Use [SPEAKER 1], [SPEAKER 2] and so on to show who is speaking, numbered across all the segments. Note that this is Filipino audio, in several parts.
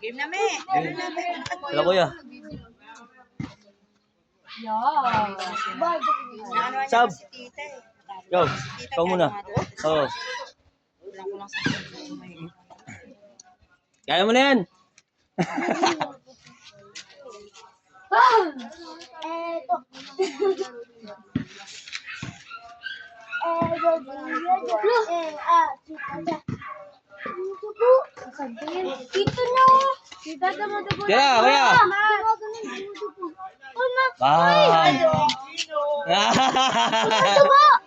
[SPEAKER 1] Game na, me.
[SPEAKER 2] Wala kuya. Sab. Yo, ikaw muna. Oo. Kaya mo na yan.
[SPEAKER 3] Dito na.
[SPEAKER 2] Kaya, kaya. Bye.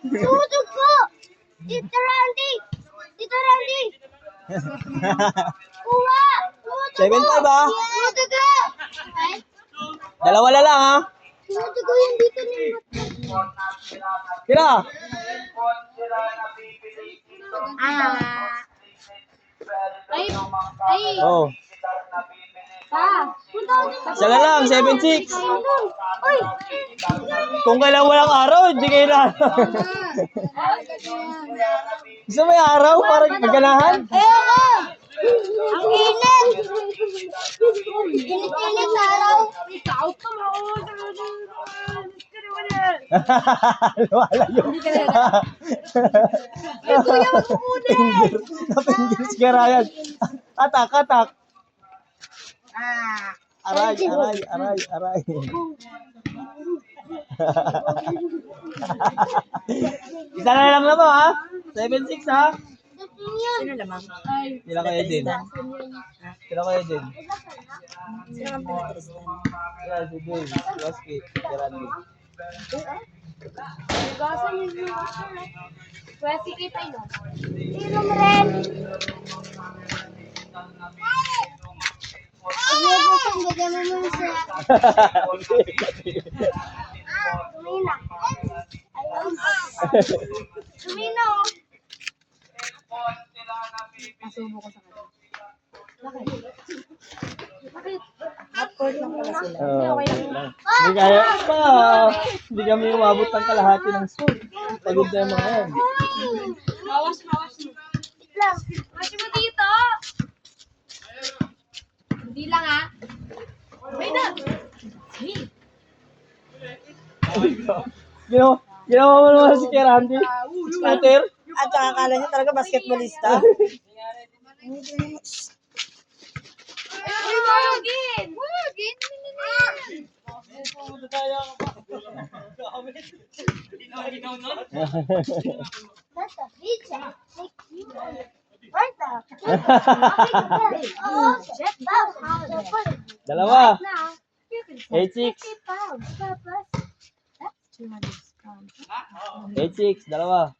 [SPEAKER 3] Sumutog po. Tito Randy. Tito Randy. Kuha.
[SPEAKER 2] 7-5 ah.
[SPEAKER 3] Sumutog ka.
[SPEAKER 2] Dalawa na lang ha.
[SPEAKER 3] Sumutog ko yung dito ni
[SPEAKER 2] Kira.
[SPEAKER 3] Ay.
[SPEAKER 2] Oh.
[SPEAKER 3] Punta ko dito.
[SPEAKER 2] Isa na lang, 7-6.
[SPEAKER 3] Uy.
[SPEAKER 2] Kung kailan walang araw, hindi kailan. Gusto mo yung araw para maganahan?
[SPEAKER 3] Ayoko. Ang init. Init-init na araw. Ikaw pa
[SPEAKER 2] Wala yun.
[SPEAKER 3] Ay, kuya, wag mo muna.
[SPEAKER 2] Napinggil si Karayan. Atak, atak. Aray, aray, aray, aray. Isa na lang na to ha. 7-6 ha.
[SPEAKER 1] Sino lamang?
[SPEAKER 2] Kila kayo din. Kila kayo din.
[SPEAKER 1] Sino ang pinatiristan?
[SPEAKER 2] Yeah, si Dave. Si Oski. Si Randy.
[SPEAKER 3] Pwede kita yun. Inom rin. Pag-ibutang bigyan mo mo siya. Tumina. Ayun. Tumina oh.
[SPEAKER 1] Masubo ko sa kanila. Bakit? Upward lang pala sila.
[SPEAKER 2] Hindi kaya pa. Hindi kami umabot ng kalahati ng score. Pagod na yung mga yan.
[SPEAKER 3] Mawas mo. Wait lang. Mawas mo dito. Hindi lang ah. Wait na.
[SPEAKER 2] Ginawa mo naman si Kerandi. Scooter.
[SPEAKER 1] At saka akala niya talaga basketballista.
[SPEAKER 3] Ay, wagin. Wagin. That's a pizza. Like you. Right there. Oh, check that out.
[SPEAKER 2] Dalawa.
[SPEAKER 3] Now, you can say
[SPEAKER 2] 8-6.
[SPEAKER 3] 50 pounds. Plus, that's 200 pounds.
[SPEAKER 2] 8-6. Dalawa.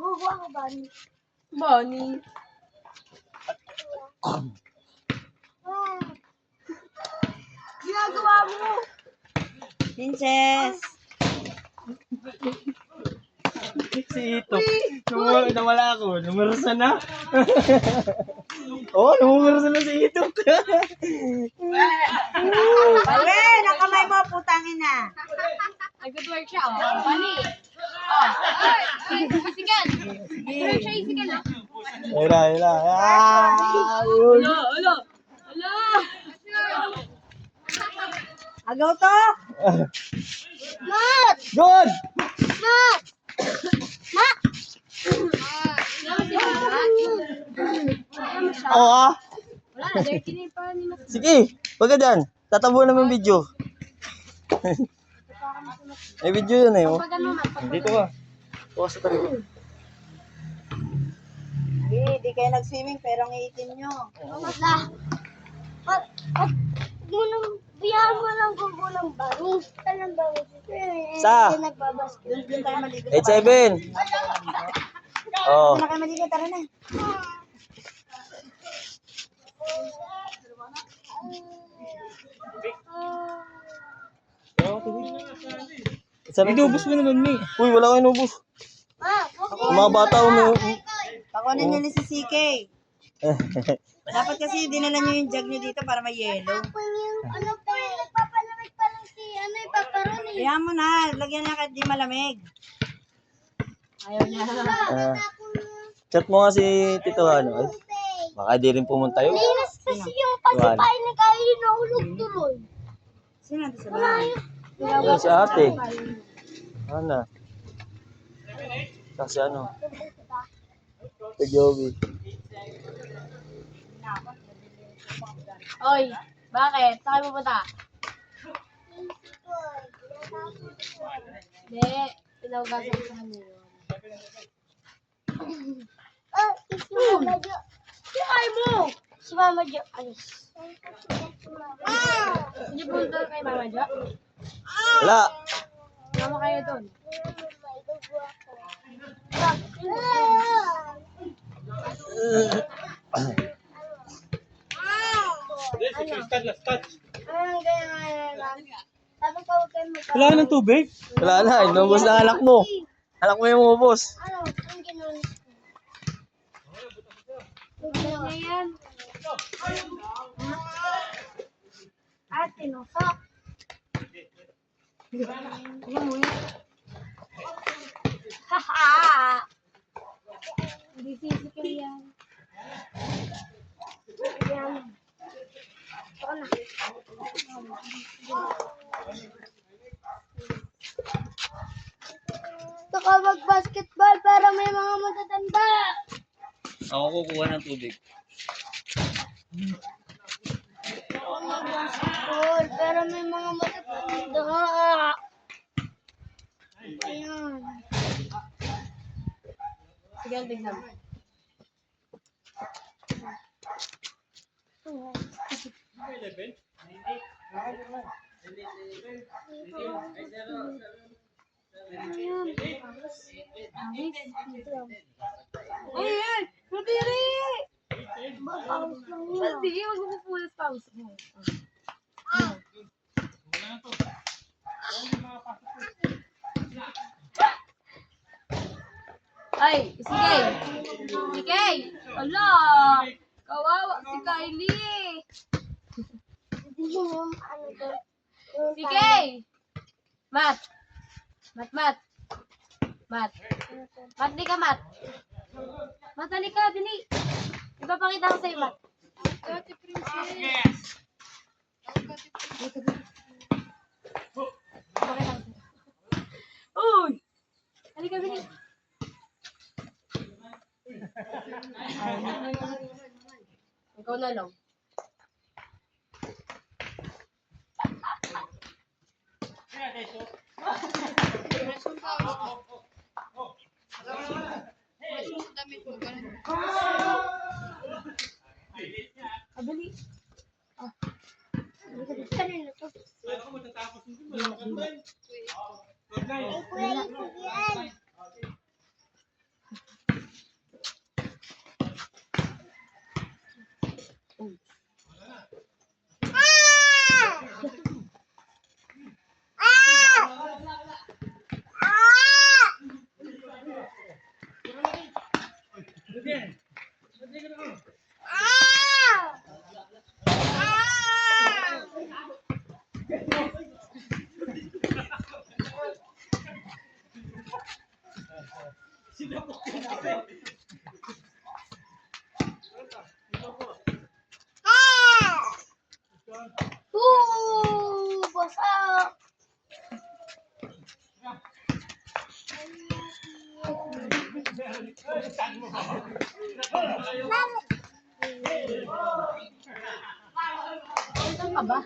[SPEAKER 3] Guguha ko ba?
[SPEAKER 1] Bonnie.
[SPEAKER 3] Ginagawa mo.
[SPEAKER 1] Princess.
[SPEAKER 2] Si Ito. Nawala ako. Numerasan na. Oo, numerasan na si Ito.
[SPEAKER 1] Palwe, nakamay mo, putangin na.
[SPEAKER 3] Good work siya. Oh, bali. Oh. Isigan. Good work siya, isigan ah.
[SPEAKER 2] Hila, hila.
[SPEAKER 3] Alo.
[SPEAKER 1] Agaw to.
[SPEAKER 3] Mat!
[SPEAKER 2] Good!
[SPEAKER 3] Mat! Mat!
[SPEAKER 2] Oo ah.
[SPEAKER 3] Wala na, dirty na yung pa ni Mat.
[SPEAKER 2] Sige, wag ka dyan. Tatabo naman video. May video yun eh. Oh.
[SPEAKER 3] Pag ano, Mat?
[SPEAKER 2] Dito ka. Tuwas sa tabi.
[SPEAKER 1] Di kayo nag-swimming pero ang iitin nyo.
[SPEAKER 3] Mat! Mat! Biyaan mo lang gugo ng baro. Saan baro?
[SPEAKER 2] Sa?
[SPEAKER 3] Nagbabasket.
[SPEAKER 1] Doon tayo maligo.
[SPEAKER 2] 8-7. Oo.
[SPEAKER 1] Doon na kayo maligo, tara na.
[SPEAKER 2] Inubos mo naman, Mi. Uy, wala kayo inubos. Yung mga bata,
[SPEAKER 1] Pakunin nyo ni si CK. Dapat kasi dinala nyo yung jug nyo dito para may yelo.
[SPEAKER 3] Ano po yung nagpapalamig pa lang si ano ipaparoon eh.
[SPEAKER 1] Kaya mo na, lagyan na kahit di malamig.
[SPEAKER 3] Ayaw niya.
[SPEAKER 2] Ah, chat mo nga si Tito ano. Ay, baka di rin pumunta yun.
[SPEAKER 4] Linis kasi yung
[SPEAKER 2] Juan.
[SPEAKER 4] pasipain na kayo nahulog tuloy.
[SPEAKER 1] Sino nandun sa bahay?
[SPEAKER 2] Yan si ate. Ana. Kasi ano. Si Joey.
[SPEAKER 3] Oy, bakit? Saan kayo pupunta? Hindi. Pinaugasan ko sa kanya yun.
[SPEAKER 4] Si Mama Jo. Sinay mo! Si Mama Jo. Alis.
[SPEAKER 3] Hindi punta kay Mama Jo?
[SPEAKER 2] Wala.
[SPEAKER 3] Mama kayo doon.
[SPEAKER 4] Anong ganyan? Sabi ko, huwag kayo magka...
[SPEAKER 2] Wala ng tubig? Wala na. Inubos na anak mo. Anak mo yung umubos.
[SPEAKER 4] Ano? Ang gano'n?
[SPEAKER 3] Ano yan?
[SPEAKER 4] At tinusok.
[SPEAKER 3] Ano mo yan?
[SPEAKER 4] Haha!
[SPEAKER 3] Hindi physical yan.
[SPEAKER 4] Yan. Ito na. Gusto ko mag-basketball para may mga matatanda.
[SPEAKER 2] Ako kukuha ng tubig.
[SPEAKER 4] Ako mag-basketball pero may mga matatanda. Ayan.
[SPEAKER 3] Sige, tignan mo. Ayan! Nadiri!
[SPEAKER 4] Paus lang yun.
[SPEAKER 3] Sige, huwag mo pupulas pa. Ay, sige. Sige. Ala, kawawa si Kylie.
[SPEAKER 4] Hindi yung ano to. Yung
[SPEAKER 3] Sige. Mat. Mat, mat. Mat. Mat, di ka, mat. Mat, dali ka, dali. Ipapakita ko sa'yo, mat. Ate Princess. Ipapakita ko sa'yo. Uy! Halika, dali. Ikaw na lang. Abali.
[SPEAKER 4] kanina to. Ay, kuya, ikog yan. Basa.
[SPEAKER 3] Saan ka ba?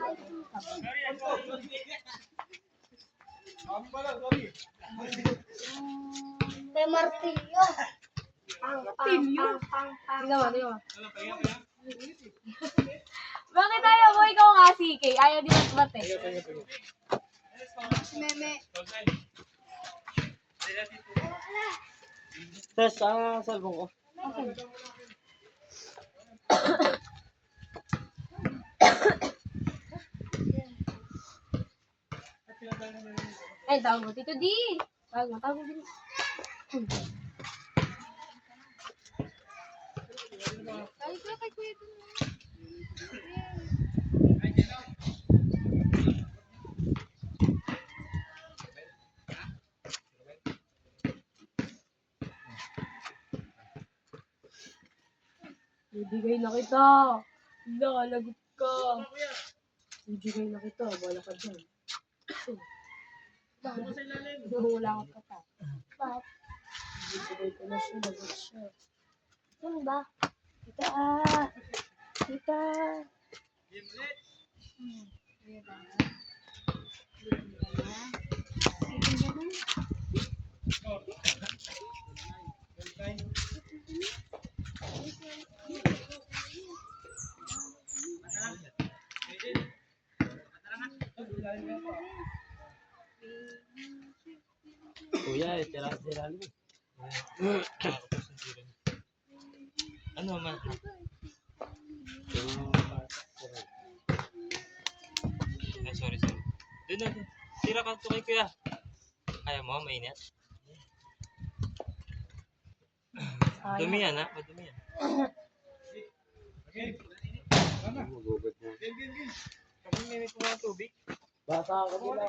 [SPEAKER 4] May martilyo.
[SPEAKER 3] Martilyo?
[SPEAKER 4] Pang.
[SPEAKER 3] Tingnan mo, tingnan mo. Bakit ayaw mo ikaw nga, CK? Ayaw di matmat eh.
[SPEAKER 4] Meme.
[SPEAKER 2] Tess, cellphone ko.
[SPEAKER 3] Ay, tawag mo. Tito D. Tawag mo, tawag mo. Ay, kay Kuya D. Bibigay na kita. Lalagot ka. Bibigay na kita. Wala ka dyan. Wala ka pa.
[SPEAKER 4] Ba't?
[SPEAKER 3] Bibigay ko na siya. Lagot siya.
[SPEAKER 4] Ano ba?
[SPEAKER 3] Kita Kita.
[SPEAKER 2] Kuya, tira mo. Ano man? Ay, sorry. Doon. Tira ka to kay kuya. Kaya mo, mainit? Dumi yan, ha? Madumi yan. Kami may kuha ng tubig. Bata ka nila.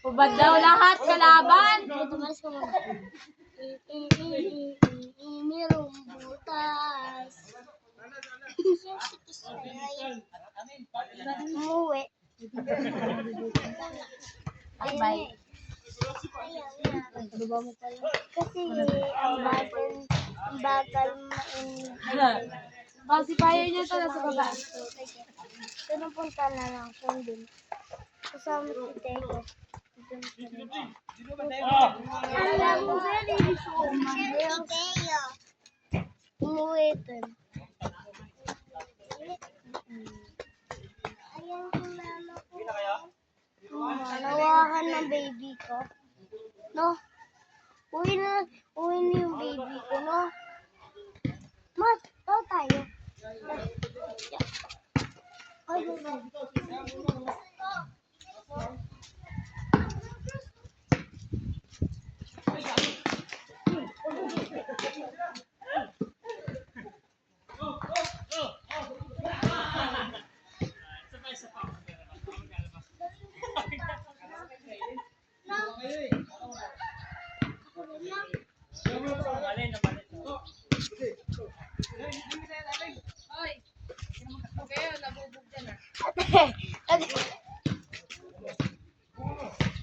[SPEAKER 3] Ubad daw lahat kalaban.
[SPEAKER 4] Tumas ko muna. Merong butas. Umuwi.
[SPEAKER 3] Bye.
[SPEAKER 4] Kasi ang bagal
[SPEAKER 3] Kasi payo niya ito nasa baba.
[SPEAKER 4] Pero punta na lang siya dun. Kasama si Teko. Alam mo, umuwi ito. Ayan ko mama ko. Nawahan ng baby ko. No? Uwi na yung baby ko, no? Mat, daw tayo. Ay,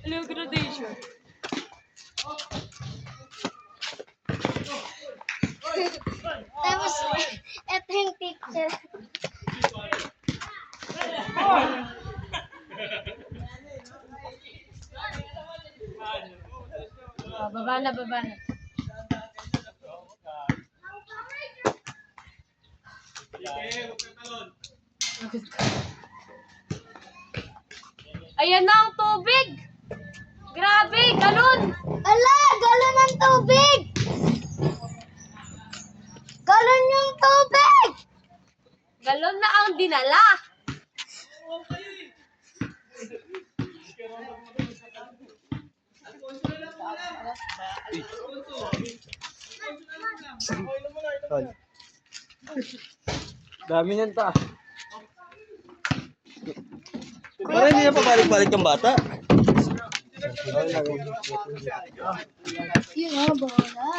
[SPEAKER 3] Hello, graduation.
[SPEAKER 4] Tapos, eto yung picture.
[SPEAKER 3] Baba na. Ayan na ang tubig! Grabe, galon!
[SPEAKER 4] Ala, galon ng tubig! Galon yung tubig!
[SPEAKER 3] Galon na ang dinala!
[SPEAKER 2] Dami niyan ta. Parang hindi na pabalik-balik yung bata.
[SPEAKER 4] Yun nga, bahala.